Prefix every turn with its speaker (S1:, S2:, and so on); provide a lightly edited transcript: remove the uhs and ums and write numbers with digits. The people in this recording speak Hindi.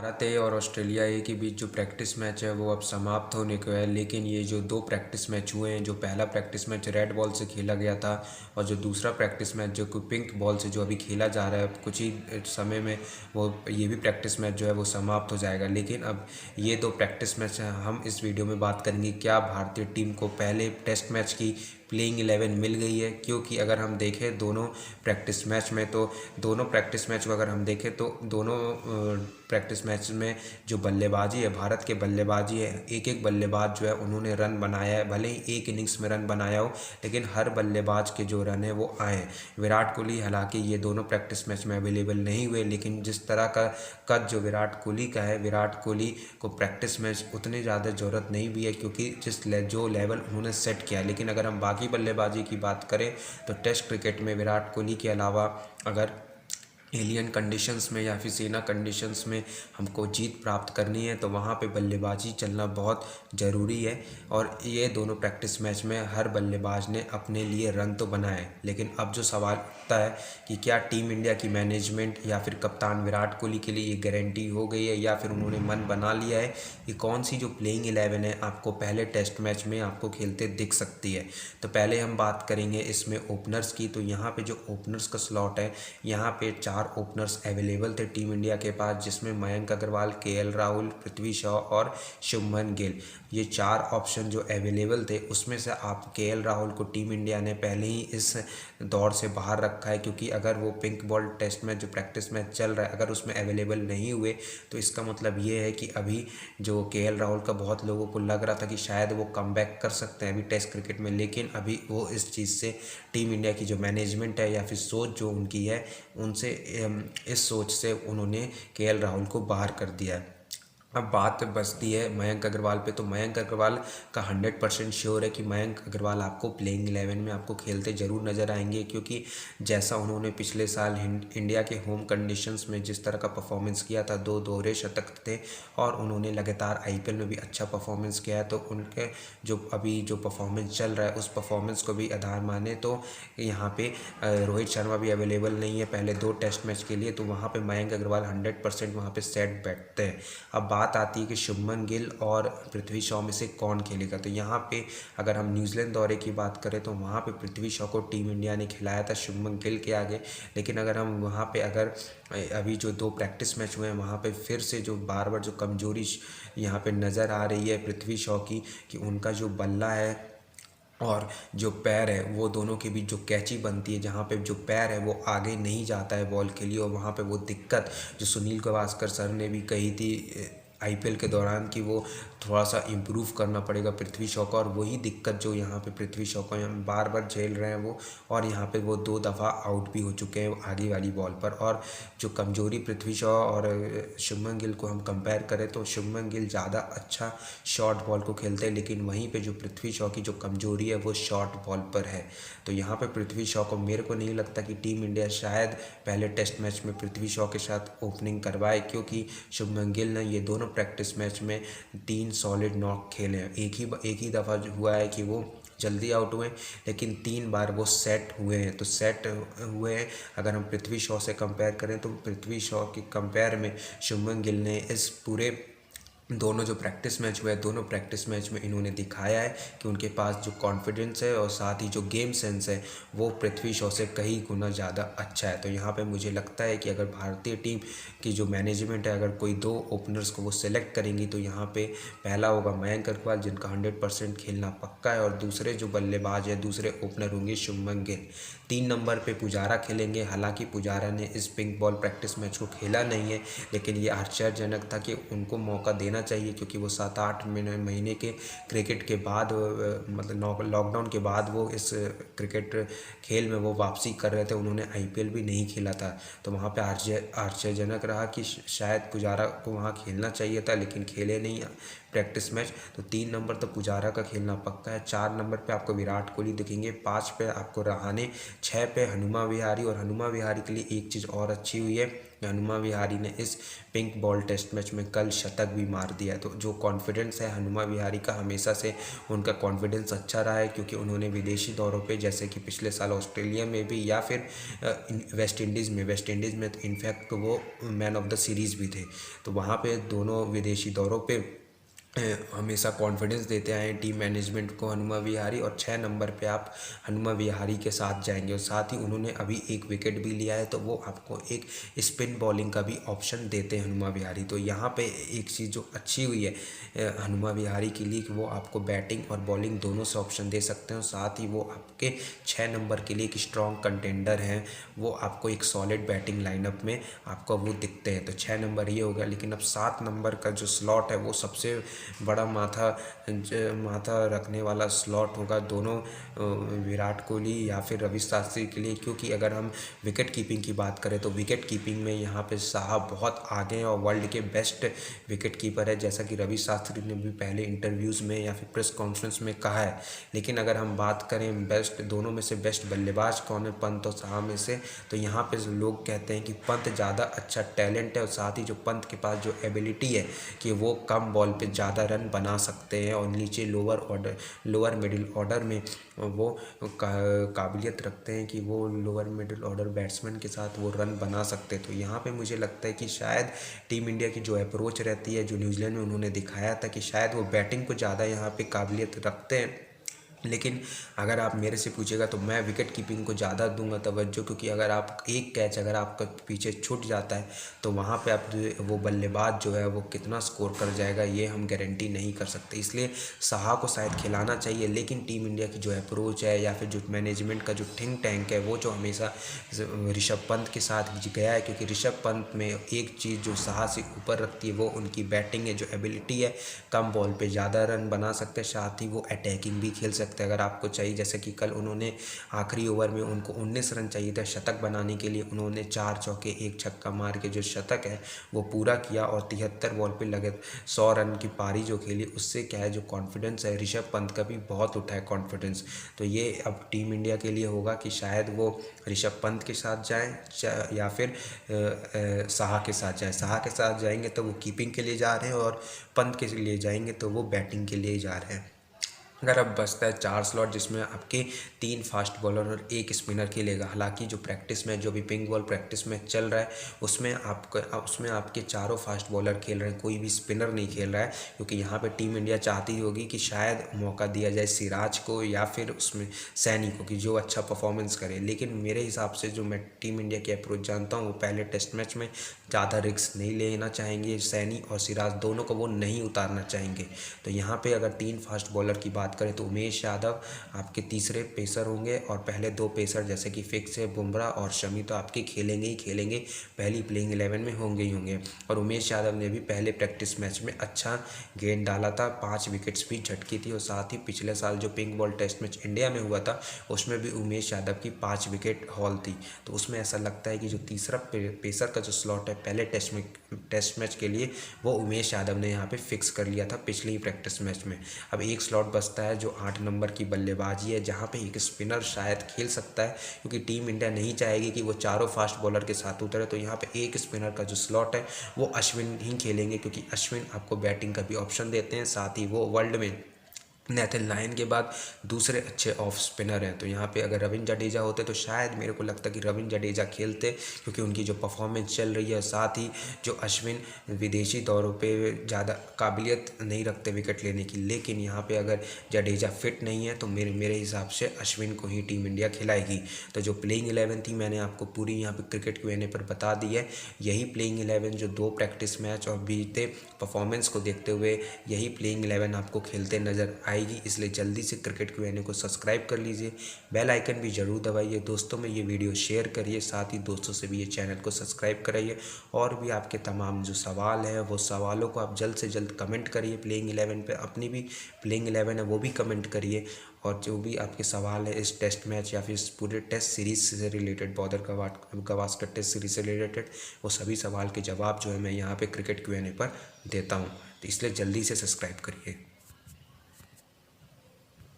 S1: भारत ए और ऑस्ट्रेलिया ए के बीच जो प्रैक्टिस मैच है वो अब समाप्त होने को है। लेकिन ये जो दो प्रैक्टिस मैच हुए हैं, जो पहला प्रैक्टिस मैच रेड बॉल से खेला गया था और जो दूसरा प्रैक्टिस मैच जो कि पिंक बॉल से जो अभी खेला जा रहा है, कुछ ही समय में वो ये भी प्रैक्टिस मैच जो है वो समाप्त हो जाएगा। लेकिन अब ये दो प्रैक्टिस मैच हम इस वीडियो में बात करेंगे, क्या भारतीय टीम को पहले टेस्ट मैच की प्लेइंग 11 मिल गई है। क्योंकि अगर हम देखें दोनों प्रैक्टिस मैच में, तो दोनों प्रैक्टिस मैच को अगर हम देखें तो दोनों प्रैक्टिस मैच में जो बल्लेबाजी है, भारत के बल्लेबाजी है, एक एक बल्लेबाज जो है उन्होंने रन बनाया है। भले ही एक इनिंग्स में रन बनाया हो, लेकिन हर बल्लेबाज के जो रन है वो आए हैं। विराट कोहली हालांकि ये दोनों प्रैक्टिस मैच में अवेलेबल नहीं हुए, लेकिन जिस तरह का कद जो विराट कोहली का है, विराट कोहली को प्रैक्टिस मैच उतनी ज़्यादा ज़रूरत नहीं भी है, क्योंकि जो लेवल उन्होंने सेट किया है। लेकिन अगर हम बाकी बल्लेबाजी की बात करें तो टेस्ट क्रिकेट में विराट कोहली के अलावा अगर एलियन कंडीशंस में या फिर सेना कंडीशंस में हमको जीत प्राप्त करनी है तो वहाँ पे बल्लेबाजी चलना बहुत ज़रूरी है। और ये दोनों प्रैक्टिस मैच में हर बल्लेबाज ने अपने लिए रन तो बनाए, लेकिन अब जो सवाल उठता है कि क्या टीम इंडिया की मैनेजमेंट या फिर कप्तान विराट कोहली के लिए ये गारंटी हो गई है या फिर उन्होंने मन बना लिया है कि कौन सी जो प्लेइंग 11 है आपको पहले टेस्ट मैच में आपको खेलते दिख सकती है। तो पहले हम बात करेंगे इसमें ओपनर्स की। तो यहाँ पे जो ओपनर्स का स्लॉट है, यहाँ पे 4 ओपनर्स अवेलेबल थे टीम इंडिया के पास, जिसमें मयंक अग्रवाल, केएल राहुल, पृथ्वी शॉ और शुभमन गिल। ये 4 ऑप्शन जो अवेलेबल थे, उसमें से आप केएल राहुल को टीम इंडिया ने पहले ही इस दौर से बाहर रखा है, क्योंकि अगर वो पिंक बॉल टेस्ट मैच जो प्रैक्टिस मैच चल रहा है अगर उसमें अवेलेबल नहीं हुए तो इसका मतलब ये है कि अभी जो केएल राहुल का बहुत लोगों को लग रहा था कि शायद वो कमबैक कर सकते हैं अभी टेस्ट क्रिकेट में, लेकिन अभी वो इस चीज़ से टीम इंडिया की जो मैनेजमेंट है या फिर सोच जो उनकी है, उनसे इस सोच से उन्होंने केएल राहुल को बाहर कर दिया है। अब बात बचती है मयंक अग्रवाल पे। तो मयंक अग्रवाल का 100% श्योर है कि मयंक अग्रवाल आपको प्लेइंग 11 में आपको खेलते ज़रूर नज़र आएंगे, क्योंकि जैसा उन्होंने पिछले साल इंडिया के होम कंडीशंस में जिस तरह का परफॉर्मेंस किया था, 2 दोहरे शतक थे और उन्होंने लगातार आईपीएल में भी अच्छा परफॉर्मेंस किया है। तो उनके जो अभी जो परफॉर्मेंस चल रहा है उस परफॉर्मेंस को भी आधार माने तो यहाँ पे रोहित शर्मा भी अवेलेबल नहीं है पहले 2 टेस्ट मैच के लिए, तो वहाँ पे मयंक अग्रवाल 100% वहाँ पे सेट बैठते हैं। अब बात आती है कि शुभमन गिल और पृथ्वी शॉ में से कौन खेलेगा। तो यहाँ पे अगर हम न्यूजीलैंड दौरे की बात करें तो वहाँ पे पृथ्वी शॉ को टीम इंडिया ने खिलाया था शुभमन गिल के आगे। लेकिन अगर हम वहाँ पे अगर अभी जो 2 प्रैक्टिस मैच हुए हैं वहाँ पे फिर से जो बार बार जो कमजोरी यहाँ पे नज़र आ रही है पृथ्वी शॉ की, कि उनका जो बल्ला है और जो पैर है वो दोनों के बीच जो कैची बनती है, जहाँ पे जो पैर है वो आगे नहीं जाता है बॉल के लिए, और वहाँ पे वो दिक्कत जो सुनील गावस्कर सर ने भी कही थी आईपीएल के दौरान कि वो थोड़ा सा इम्प्रूव करना पड़ेगा पृथ्वी शॉ का, और वही दिक्कत जो यहाँ पे पृथ्वी शॉ को बार बार झेल रहे हैं वो, और यहाँ पे वो 2 दफ़ा आउट भी हो चुके हैं आगे वाली बॉल पर। और जो कमजोरी पृथ्वी शॉ और शुभमन गिल को हम कंपेयर करें तो शुभमन गिल ज़्यादा अच्छा शॉर्ट बॉल को खेलते हैं, लेकिन वहीं पे जो पृथ्वी शॉ की जो कमजोरी है वो शॉर्ट बॉल पर है। तो यहाँ पे पृथ्वी शॉ को मेरे को नहीं लगता कि टीम इंडिया शायद पहले टेस्ट मैच में पृथ्वी शॉ के साथ ओपनिंग करवाए, क्योंकि शुभमन गिल ने ये दोनों प्रैक्टिस मैच में 3 सॉलिड नॉक खेले हैं। एक ही दफ़ा हुआ है कि वो जल्दी आउट हुए, लेकिन 3 बार वो सेट हुए हैं। तो सेट हुए हैं अगर हम पृथ्वी शॉ से कंपेयर करें तो पृथ्वी शॉ के कंपेयर में शुभमन गिल ने इस पूरे दोनों जो प्रैक्टिस मैच हुए दोनों प्रैक्टिस मैच में इन्होंने दिखाया है कि उनके पास जो कॉन्फिडेंस है और साथ ही जो गेम सेंस है वो पृथ्वी शॉ से कई गुना ज़्यादा अच्छा है। तो यहाँ पे मुझे लगता है कि अगर भारतीय टीम की जो मैनेजमेंट है अगर कोई 2 ओपनर्स को वो सेलेक्ट करेंगी तो यहाँ पे पहला होगा मयंक अग्रवाल जिनका 100% खेलना पक्का है, और दूसरे जो बल्लेबाज है दूसरे ओपनर होंगे शुभमन गिल। 3 नंबर पे पुजारा खेलेंगे। हालांकि पुजारा ने इस पिंक बॉल प्रैक्टिस मैच को खेला नहीं है, लेकिन ये आश्चर्यजनक था कि उनको मौका देना चाहिए, क्योंकि वो 7-8 महीने के क्रिकेट के बाद मतलब लॉकडाउन के बाद वो इस क्रिकेट खेल में वो वापसी कर रहे थे, उन्होंने आईपीएल भी नहीं खेला था। तो वहाँ पे आश्चर्यजनक रहा कि शायद पुजारा को वहाँ खेलना चाहिए था, लेकिन खेले नहीं प्रैक्टिस मैच। तो 3 नंबर तो पुजारा का खेलना पक्का है। 4 नंबर पे आपको विराट कोहली दिखेंगे, 5 पे आपको रहाणे, 6 पे हनुमा विहारी। और हनुमा विहारी के लिए एक चीज़ और अच्छी हुई है हनुमा विहारी ने इस पिंक बॉल टेस्ट मैच में कल शतक भी मार दिया। तो जो कॉन्फिडेंस है हनुमा विहारी का, हमेशा से उनका कॉन्फिडेंस अच्छा रहा है, क्योंकि उन्होंने विदेशी दौरों पे जैसे कि पिछले साल ऑस्ट्रेलिया में भी या फिर वेस्ट इंडीज़ में तो इनफैक्ट वो मैन ऑफ द सीरीज़ भी थे। तो वहाँ पे दोनों विदेशी दौरों पे हमेशा कॉन्फिडेंस देते आए टीम मैनेजमेंट को हनुमा विहारी, और 6 नंबर पे आप हनुमा विहारी के साथ जाएंगे। और साथ ही उन्होंने अभी एक विकेट भी लिया है, तो वो आपको एक स्पिन बॉलिंग का भी ऑप्शन देते हैं हनुमा विहारी। तो यहाँ पे एक चीज़ जो अच्छी हुई है हनुमा विहारी के लिए कि वो आपको बैटिंग और बॉलिंग दोनों से ऑप्शन दे सकते हैं। साथ ही वो आपके 6 नंबर के लिए एक स्ट्रॉन्ग कंटेंडर हैं, वो आपको एक सॉलिड बैटिंग लाइनअप में आपको वो दिखते हैं। तो 6 नंबर ये हो गया, लेकिन अब 7 नंबर का जो स्लॉट है वो सबसे बड़ा माथा रखने वाला स्लॉट होगा दोनों विराट कोहली या फिर रवि शास्त्री के लिए। क्योंकि अगर हम विकेट कीपिंग की बात करें तो विकेट कीपिंग में यहाँ पे साहा बहुत आगे हैं और वर्ल्ड के बेस्ट विकेट कीपर है, जैसा कि रवि शास्त्री ने भी पहले इंटरव्यूज़ में या फिर प्रेस कॉन्फ्रेंस में कहा है। लेकिन अगर हम बात करें बेस्ट दोनों में से बेस्ट बल्लेबाज कौन है पंत और साहा में से, तो यहाँ पे लोग कहते हैं कि पंत ज़्यादा अच्छा टैलेंट है, और साथ ही जो पंत के पास जो एबिलिटी है कि वो कम बॉल पे ज़्यादा रन बना सकते हैं, और नीचे लोअर मिडिल ऑर्डर में वो काबिलियत रखते हैं कि वो लोअर मिडिल ऑर्डर बैट्समैन के साथ वो रन बना सकते हैं। तो यहाँ पे मुझे लगता है कि शायद टीम इंडिया की जो अप्रोच रहती है, जो न्यूजीलैंड में उन्होंने दिखाया था कि शायद वो बैटिंग को ज़्यादा यहाँ पे काबिलियत रखते हैं। लेकिन अगर आप मेरे से पूछेगा तो मैं विकेट कीपिंग को ज़्यादा दूंगा तवज्जो, क्योंकि अगर आप एक कैच अगर आपका पीछे छूट जाता है तो वहाँ पे आप वो बल्लेबाज जो है वो कितना स्कोर कर जाएगा ये हम गारंटी नहीं कर सकते। इसलिए साहा को शायद खिलाना चाहिए, लेकिन टीम इंडिया की जो अप्रोच है या फिर जो मैनेजमेंट का जो थिंक टैंक है वो जो हमेशा ऋषभ पंत के साथ गया है, क्योंकि ऋषभ पंत में एक चीज़ जो साहा से ऊपर रखती है वो उनकी बैटिंग है, जो एबिलिटी है कम बॉल पे ज़्यादा रन बना सकते हैं, साथ ही वो अटैकिंग भी खेल सकते हैं अगर आपको चाहिए। जैसे कि कल उन्होंने आखिरी ओवर में उनको 19 रन चाहिए था शतक बनाने के लिए, उन्होंने 4 चौके 1 छक्का मार के जो शतक है वो पूरा किया, और 73 बॉल पे लगे 100 रन की पारी जो खेली, उससे क्या है जो कॉन्फिडेंस है ऋषभ पंत का भी बहुत उठा है कॉन्फिडेंस। तो ये अब टीम इंडिया के लिए होगा कि शायद वो ऋषभ पंत के साथ जाएं या फिर साहा के साथ जाएं। साहा के साथ जाएंगे तो वो कीपिंग के लिए जा रहे हैं, और पंत के लिए जाएंगे तो वो बैटिंग के लिए जा रहे हैं। अगर अब बचता है 4 स्लॉट जिसमें आपके 3 फास्ट बॉलर और 1 स्पिनर खेलेगा। हालांकि जो प्रैक्टिस मैच जो भी पिंक बॉल प्रैक्टिस मैच चल रहा है उसमें आपके चारों फास्ट बॉलर खेल रहे हैं, कोई भी स्पिनर नहीं खेल रहा है, क्योंकि यहाँ पे टीम इंडिया चाहती होगी कि शायद मौका दिया जाए सिराज को या फिर उसमें सैनी को कि जो अच्छा परफॉर्मेंस करे। लेकिन मेरे हिसाब से जो मैं टीम इंडिया की अप्रोच जानता हूँ वो पहले टेस्ट मैच में ज़्यादा रिस्क नहीं लेना चाहेंगे, सैनी और सिराज दोनों को वो नहीं उतारना चाहेंगे। तो यहाँ पर अगर 3 फास्ट बॉलर की बात करें तो उमेश यादव आपके तीसरे पेसर होंगे, और पहले 2 पेसर जैसे कि फिक्स है बुमराह और शमी तो आपके खेलेंगे ही खेलेंगे, पहली प्लेइंग 11 में होंगे ही होंगे। और उमेश यादव ने भी पहले प्रैक्टिस मैच में अच्छा गेंद डाला था, 5 विकेट्स भी झटकी थी, और साथ ही पिछले साल जो pink ball test match India में हुआ था उसमें भी उमेश यादव की 5 विकेट हॉल थी। तो उसमें ऐसा लगता है कि जो तीसरा पेसर का जो स्लॉट है पहले टेस्ट मैच के लिए वो उमेश यादव ने यहाँ पे फिक्स कर लिया था पिछले ही प्रैक्टिस मैच में। अब एक स्लॉट बचता है जो 8 नंबर की बल्लेबाजी है, जहाँ पे एक स्पिनर शायद खेल सकता है, क्योंकि टीम इंडिया नहीं चाहेगी कि वो चारों फास्ट बॉलर के साथ उतरे। तो यहाँ पे एक स्पिनर का जो स्लॉट है वो अश्विन ही खेलेंगे, क्योंकि अश्विन आपको बैटिंग का भी ऑप्शन देते हैं, साथ ही वो वर्ल्ड में नेथन लायन के बाद दूसरे अच्छे ऑफ स्पिनर हैं। तो यहाँ पे अगर रविंद्र जडेजा होते तो शायद मेरे को लगता कि रविंद्र जडेजा खेलते, क्योंकि उनकी जो परफॉर्मेंस चल रही है, साथ ही जो अश्विन विदेशी दौरों पे ज़्यादा काबिलियत नहीं रखते विकेट लेने की। लेकिन यहाँ पे अगर जडेजा फिट नहीं है तो मेरे हिसाब से अश्विन को ही टीम इंडिया खिलाएगी। तो जो प्लेइंग 11 थी मैंने आपको पूरी यहाँ पर क्रिकेट Q&A पर बता दी है। यही प्लेइंग 11 जो 2 प्रैक्टिस मैच और बीते परफॉर्मेंस को देखते हुए यही प्लेइंग 11 आपको खेलते नज़र आएगी। इसलिए जल्दी से क्रिकेट Q&A को सब्सक्राइब कर लीजिए, बेल आइकन भी जरूर दबाइए, दोस्तों में ये वीडियो शेयर करिए, साथ ही दोस्तों से भी ये चैनल को सब्सक्राइब कराइए। और भी आपके तमाम जो सवाल है वो सवालों को आप जल्द से जल्द कमेंट करिए प्लेइंग 11 पे, अपनी भी प्लेइंग 11 है वो भी कमेंट करिए। और जो भी आपके सवाल है इस टेस्ट मैच या फिर इस पूरे टेस्ट सीरीज़ से related, Border Gavaskar test series से रिलेटेड, वो सभी सवाल के जवाब जो है मैं यहाँ पे क्रिकेट Q&A पर देता हूँ। तो इसलिए जल्दी से सब्सक्राइब करिए।